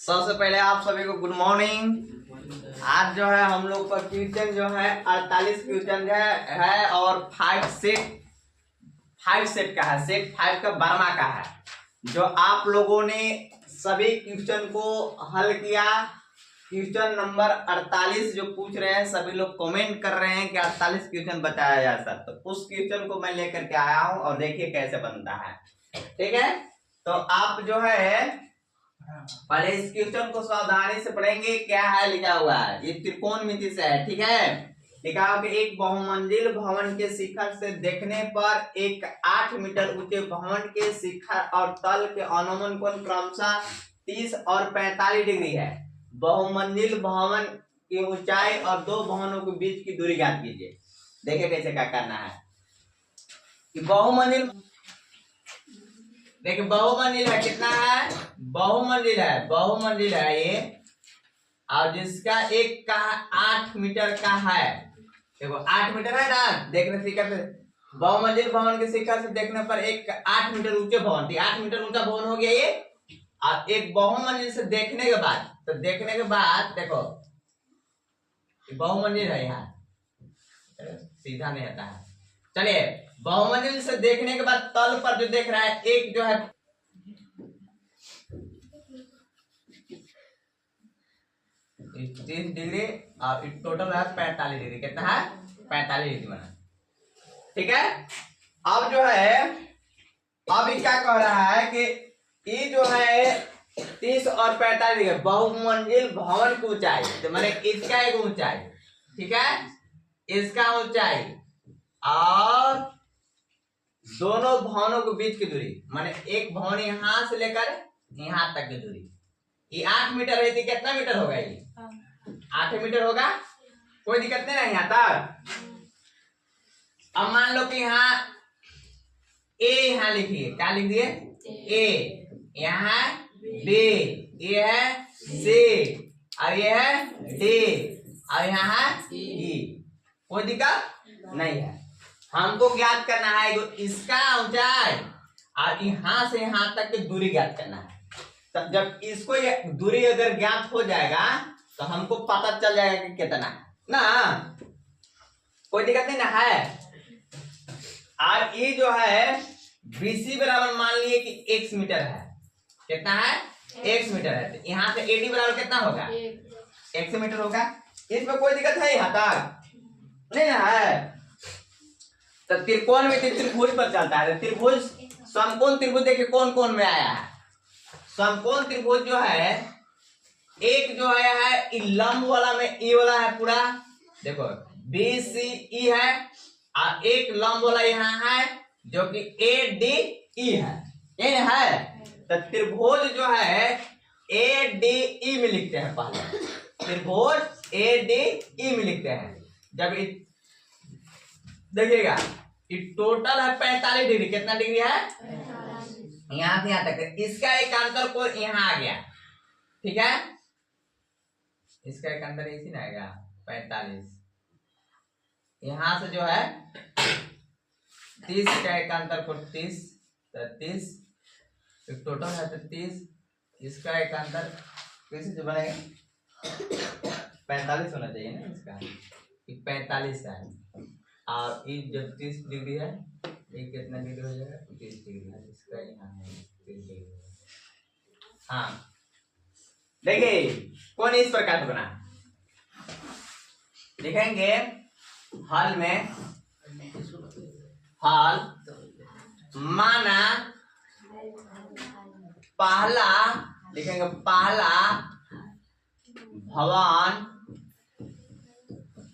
सबसे पहले आप सभी को गुड मॉर्निंग। आज जो है हम लोग का क्वेश्चन जो है 48 क्वेश्चन है और 5 सेट का है। सेट 5 का 12वां का है। जो आप लोगों ने सभी क्वेश्चन को हल किया, क्वेश्चन नंबर 48 जो पूछ रहे हैं, सभी लोग कमेंट कर रहे हैं कि 48 क्वेश्चन बताया जाए सर, तो उस क्वेश्चन को मैं लेकर के आया हूं और देखिए कैसे बनता है। ठीक है, तो आप जो है पहले इस क्वेश्चन को सावधानी से पढ़ेंगे। क्या है लिखा हुआ है, ये त्रिकोणमिति से है। ठीक है, लिखा हुआ कि एक बहुमंजिल भवन के शिखर से देखने पर एक 8 मीटर ऊंचे भवन के शिखर और तल के अनुमान कोण क्रमशः 30 और 45 डिग्री है। बहुमंजिल भवन की ऊंचाई और दो भवनों के बीच की दूरी ज्ञात कीजिए। देखिए कैसे क्या करना है कि बहुमंजिल, देखिए बहुमंजिल है, कितना है, बहुमंजिल है ये, और जिसका एक का 8 मीटर का है। देखो 8 मीटर है ना, देखने शिखर से बहुमंजिल भवन के शिखर से देखने पर एक 8 मीटर ऊंचे भवन थी, 8 मीटर ऊंचा भवन हो गया ये। और एक बहुमंजिल से देखने के बाद, तो देखने के बाद देखो बहुमंजिल है, यहाँ सीधा नहीं आता है। चलिए, बहुमंजिल से देखने के बाद तल पर जो देख रहा है, एक जो है 30 डिग्री और टोटल है 45 डिग्री। कितना है, 45 डिग्री बना। ठीक है, अब जो है अब ये क्या कह रहा है कि ये जो है 30 और 45 डिग्री बहुमंजिल भवन की ऊंचाई, तो मैंने इसका एक ऊंचाई, ठीक है, इसका ऊंचाई और दोनों भवनों के बीच की दूरी, माने एक भवन यहां से लेकर यहां तक की दूरी, ये 8 मीटर है, कितना मीटर होगा ये, 8 मीटर होगा। कोई दिक्कत नहीं है यहाँ तक। अब मान लो कि यहाँ ए, यहाँ लिखिए, क्या लिख दिए, ए, यहाँ बी, ये है सी, और ये है डी, और यहाँ है ई। कोई दिक्कत नहीं है। हमको ज्ञात करना है इसका ऊंचाई और यहाँ से यहाँ तक की दूरी ज्ञात करना है। तब जब इसको दूरी अगर ज्ञात हो जाएगा तो हमको पता चल जाएगा कि कितना है ना, कोई दिक्कत नहीं ना है। और ये जो है बीसी बराबर मान लिए कि x मीटर है, कितना है, x मीटर है, तो यहाँ से AD बराबर कितना होगा, x मीटर होगा। इसमें कोई दिक्कत है यहाँ तक नहीं ना है। तो त्रिकोणमिति त्रिभुज पर चलता है। त्रिभुज, समकोण त्रिभुज देखिए कौन कौन में आया है। समकोण त्रिभुज जो है, एक जो है लंब वाला में ई वाला है पूरा, देखो BCE है, और एक लंब वाला यहाँ है जो कि ADE है, ये है। तो त्रिभुज जो है ADE में लिखते हैं, पहले त्रिभुज ADE में लिखते हैं। जब देखिएगा ये टोटल है 45 डिग्री, कितना डिग्री है, यहाँ से यहाँ तक, इसका एक अंतर को यहाँ आ गया, ठीक है, इसका एक अंतर इसी ना आएगा 45, यहाँ से जो है 30 का एक अंतर को 30, तो 30 टोटल है, तो 30, इसका एक अंतर कैसे जो बनेगा 45 होना चाहिए ना, इसका 45 है। और ये जब 30 डिग्री है, ये कितना डिग्री हो जाएगा, 30 डिग्री है, इसका यहाँ है 30 डिग्री। हाँ देखिए कौन इस प्रकार बना, लिखेंगे हल में, हल माना पहला, लिखेंगे पहला भवन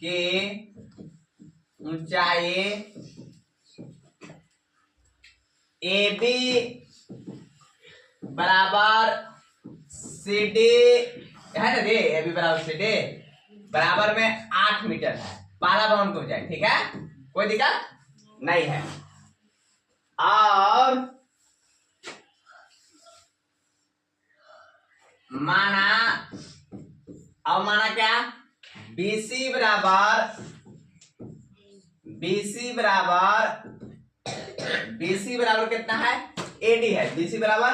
के ऊंचाई AB बराबर CD है ना, दे AB बराबर CD बराबर में 8 मीटर है, पहला भवन की ऊंचाई, ठीक है, कोई दिक्कत नहीं है। और माना, अब माना क्या, BC बराबर कितना है, AD है, BC बराबर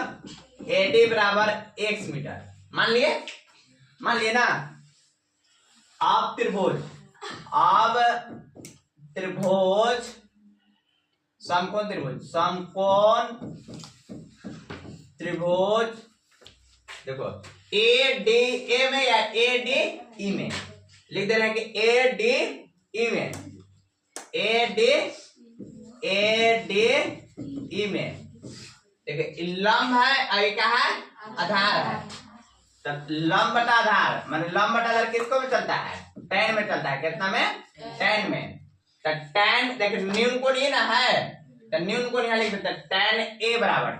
AD बराबर x मीटर, मान लिए ना। आप त्रिभुज समकोण त्रिभुज देखो ए डी ए में या ए डी ई में लिख दे रहे हैं कि ए डी ई में, ए डी ई में देखिए लंब है, आगे क्या है आधार है। तब लंब बटा आधार माने लंब बटा आधार किसको में चलता है, tan में चलता है। कितना में, tan में। तो tan देखिए न्यून कोण ये ना है, तो न्यून कोण यहाँ लिख देते tan a बराबर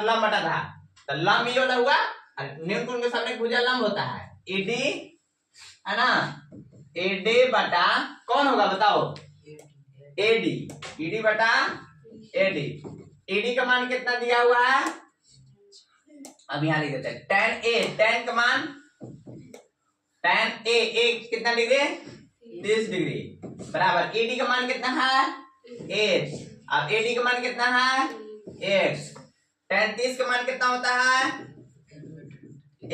लंब बटा आधार। तो लंब ये वाला हुआ और न्यून कोण के सामने भुजा लंब होता है AD है ना, AD बटा कौन होगा बताओ, AD बटा AD। AD का मान कितना दिया हुआ है, अब यहाँ लिख देते हैं tan का मान tan A कितना डिग्री 30 डिग्री बराबर AD का मान कितना है h। अब AD का मान कितना है x। tan 30 का मान कितना होता है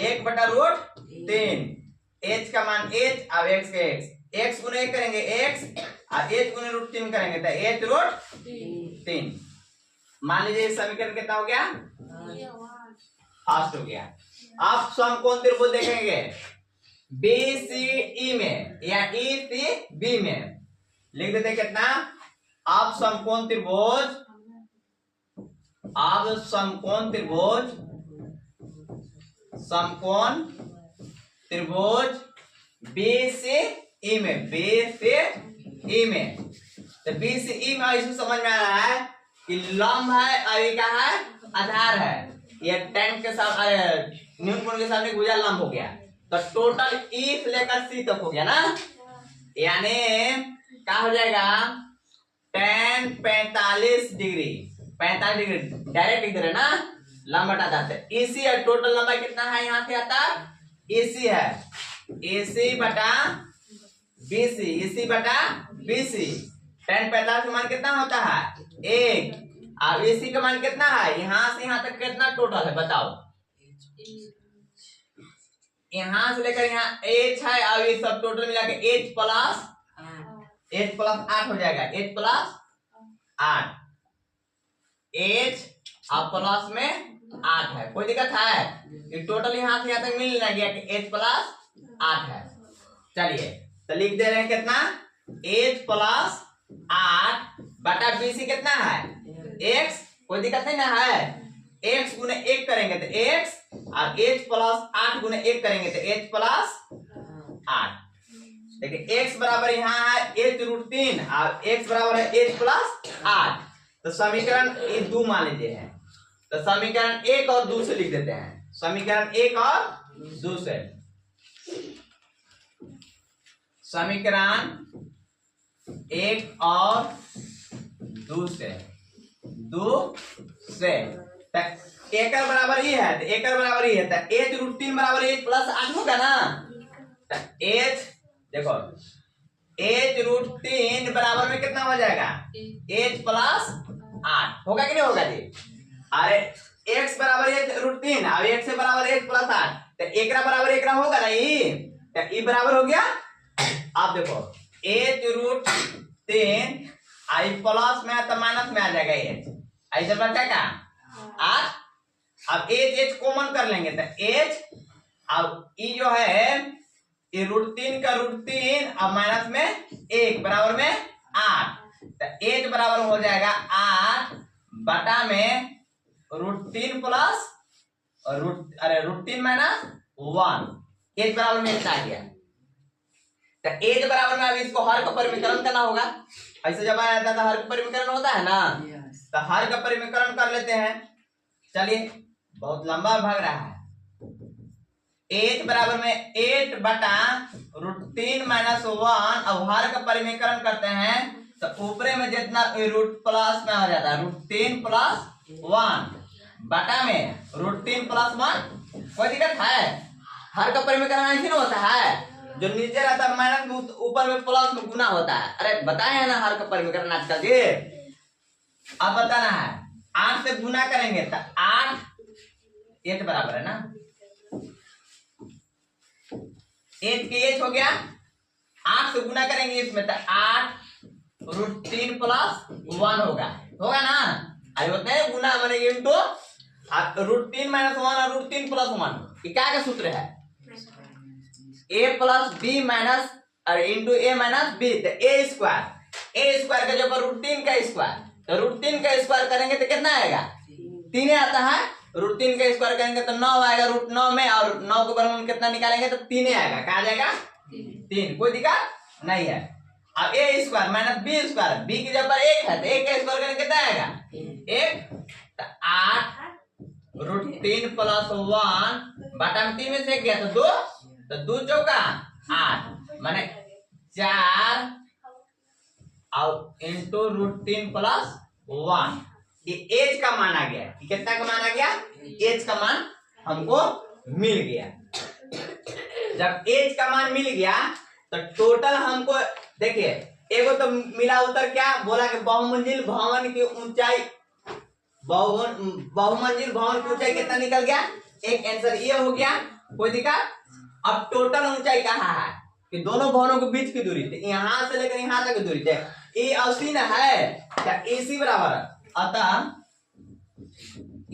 1/√3। h का मान h, अब x के x गुने 1 करेंगे x और h गुने √3 करेंगे तो h√3। मान लीजिए समीकरण कितना हो गया, फास्ट हो गया। आप समकोण त्रिभुज देखेंगे BCE में या ECB में लिख देते कितना, आप समकोण त्रिभुज BCE में तो BCE में इसमें समझ में आ रहा है कि लंब है और ये क्या है आधार है। ये tan के सामने न्यून कोण के सामने भुजा लंब हो गया, तो टोटल E से लेकर C तक हो गया ना, यानी क्या हो जाएगा tan 45 डिग्री डायरेक्ट लिख दे रहे ना, लंब बटा जाते EC है। टोटल लंबाई कितना है यहाँ से आता EC है, EC बटा BC। tan 45 का मान कितना होता है 1 और EC का मान कितना है, यहाँ से यहाँ तक कितना टोटल है बताओ, यहाँ से लेकर यहाँ h है और ये सब टोटल मिला के h प्लस 8 हो जाएगा, h प्लस 8 h और प्लस में 8 है। कोई दिक्कत है, ये टोटल यहाँ से यहाँ तक मिल गया कि h प्लस 8 है। चलिए तो लिख दे रहे हैं कितना h प्लस 8 बटा BC कितना है x। कोई दिक्कत नहीं ना है, x गुने 1 करेंगे तो x और h प्लस 8 गुने 1 करेंगे तो h प्लस 8। देखिए x बराबर यहाँ है h√3 और x बराबर है h प्लस 8। तो समीकरण ये 2 मान लीजिए है, तो समीकरण 1 और 2 से लिख देते हैं, समीकरण 1 और 2 से, समीकरण 1 और 2 से एकड़ बराबर ये है तो एकड़ बराबर ये है तो h√3 बराबर h प्लस 8 होगा ना। तो h देखो h√3 बराबर में कितना हो जाएगा h प्लस 8 होगा कि नहीं होगा जी। अरे x बराबर h√3 अब x से बराबर h प्लस 8 तो एकड़ा बराबर एकड़ा होगा ना ये, तो e बराबर हो गया। आप देखो h√3 आई प्लस में तो माइनस में आ जाएगा h, ऐसे बचेगा 8। अब h कॉमन कर लेंगे तो h अब e जो है ये √3 का √3 अब माइनस में 1 बराबर में 8 तो h बराबर हो जाएगा 8 बटा में √3 प्लस √3 माइनस 1 h बराबर में कितना आ गया। तो h बराबर में अब इसको हर का परिमीकरण करना होगा, ऐसे जब आया था तो हर का परिमीकरण होता है ना, तो हर का परिमीकरण कर लेते हैं। चलिए बहुत लंबा भाग रहा है, h बराबर में 8 बटा √3 माइनस 1। अब हर का परिमीकरण करते हैं तो ऊपरे में जितना रूट प्लस में आ जाता है √3 प्लस 1 बटा में √3 प्लस 1। कोई दिक्कत है, हर का परिमीकरण ऐसे ना होता है, जो नीचे रहता है माइनस में ऊपर में प्लस में गुना होता है। अरे बताए है ना हर का परिमीकरण आजकल जी, अब बताना है 8 से गुना करेंगे तो 8 h बराबर है ना एच के एच हो गया, 8 से गुना करेंगे इसमें तो 8√3 प्लस 1 होगा ना। अरे होते हैं गुना माने इंटू √3 माइनस 1 और √3 प्लस 1, ये क्या का सूत्र है? a प्लस बी माइनस और इंटू ए माइनस बी, तो ए स्क्वायर का जब √3 का स्क्वायर, तो √3 का स्क्वायर करेंगे तो कितना आएगा? 3 आता है। √3 का स्क्वायर करेंगे तो 9 आएगा √9 में, और 9 के बराबर कितना निकालेंगे तो 3 आएगा। क्या आ जाएगा? 3। कोई दिक्कत नहीं है। अब A square minus B square, B की जगह पर 1 है तो 1 का स्क्वायर करेंगे कितना आएगा? 1। तो 8√3 प्लस 1 बटा में 3 में से गया तो 2, तो 2 चौका 8 माने 4 और इंटू √3 प्लस 1, ये एच का मान आ गया। कितना का मान आ गया? एच का मान हमको मिल गया। जब एच का मान मिल गया तो टोटल हमको देखिए, एगो तो मिला उत्तर क्या बोला कि बहुमंजिल भवन की ऊंचाई, बहुमंजिल भवन की ऊंचाई कितना निकल गया? एक आंसर ये हो गया। कोई दिक्कत? अब टोटल ऊंचाई कहा है कि दोनों भवनों के बीच की दूरी, तो यहां से लेकर यहां तक की दूरी ए 80 न है, क्या एसी बराबर, अतः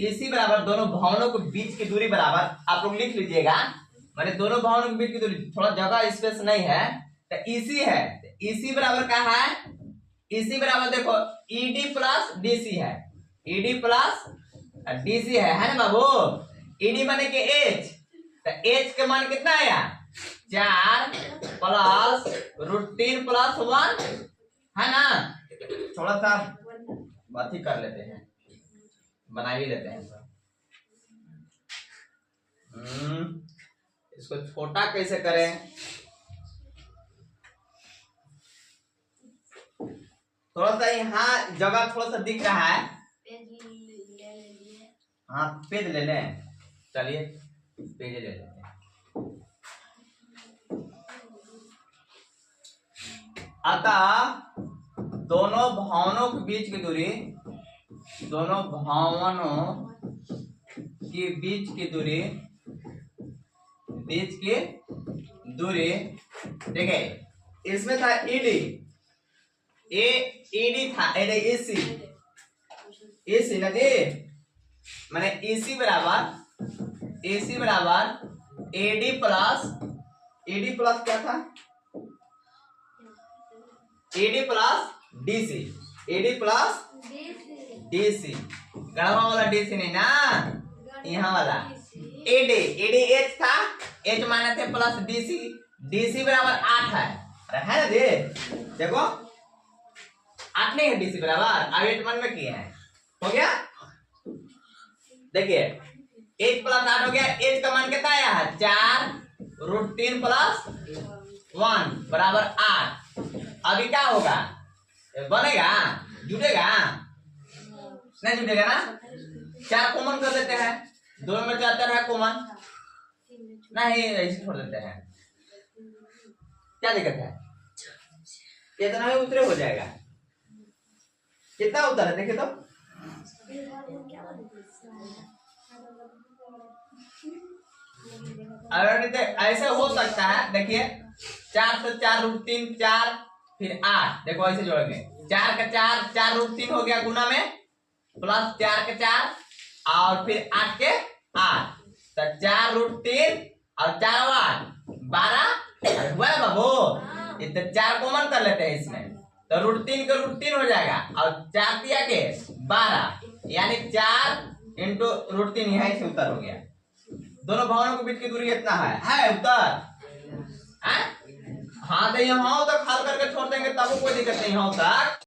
एसी बराबर दोनों भवनों के बीच की दूरी बराबर, आप लोग लिख लीजिएगा, माने दोनों भवनों के बीच की दूरी, थोड़ा जगह स्पेस नहीं है तो ईसी है। ईसी बराबर क्या है? ईसी बराबर देखो ईडी प्लस डीसी है, ईडी प्लस डीसी है ना बाबू। ईडी माने कि एच, तो एच के मान कितना आया? 4 प्लस √3 प्लस 1 है ना। थोड़ा सा बात ही कर लेते हैं, बना ही लेते हैं। इसको छोटा कैसे करें? थोड़ा सा यहाँ जगह थोड़ा सा दिख रहा है, हाँ पेज ले लें। चलिए पेज ले लेते हैं। अतः दोनों भवनों के बीच की दूरी, दोनों भवनों के बीच की दूरी, ठीक है। इसमें था ईडी, ईडी था एसी, एसी ना जी, माने एसी बराबर एडी प्लस क्या था? AD plus DC, AD plus DC, गड़वा वाला डीसी नहीं ना, यहाँ वाला एडी, एडी एच था, एच माइनस थे प्लस डीसी, डीसी बराबर 8 है ना जी। देखो 8 नहीं है डीसी बराबर, अब 8 मन में किए हैं, हो गया। देखिए एच प्लस 8 हो गया, एच का मान कितना आया है? 4√3 प्लस 1 बराबर 8। अभी क्या होगा? बनेगा, जुड़ेगा नहीं? जुड़ेगा ना। 4 कॉमन कर देते हैं, 2 में 4 है कॉमन नहीं, ऐसे छोड़ देते हैं, क्या दिक्कत है? इतना में उतरे हो जाएगा। कितना उतर है देखिए तो, अगर ऐसे हो सकता है। देखिए 4 से 4√3 4 फिर 8, देखो ऐसे जोड़ेंगे, 4 का 4 4√3 हो गया गुना में, प्लस 4 के 4 और फिर 8 के 8, तो 4√3 और 4 8 12 हुआ है बाबू। इतने 4 कॉमन कर लेते हैं इसमें, तो √3 का √3 हो जाएगा और 4 दिया के 12, यानी 4 इंटू √3 यहाँ से उत्तर हो गया। दोनों भवनों के बीच की दूरी कितना है उत्तर? हाँ तो यहाँ तक हल करके छोड़ देंगे तब कोई दिक्कत नहीं, यहाँ तक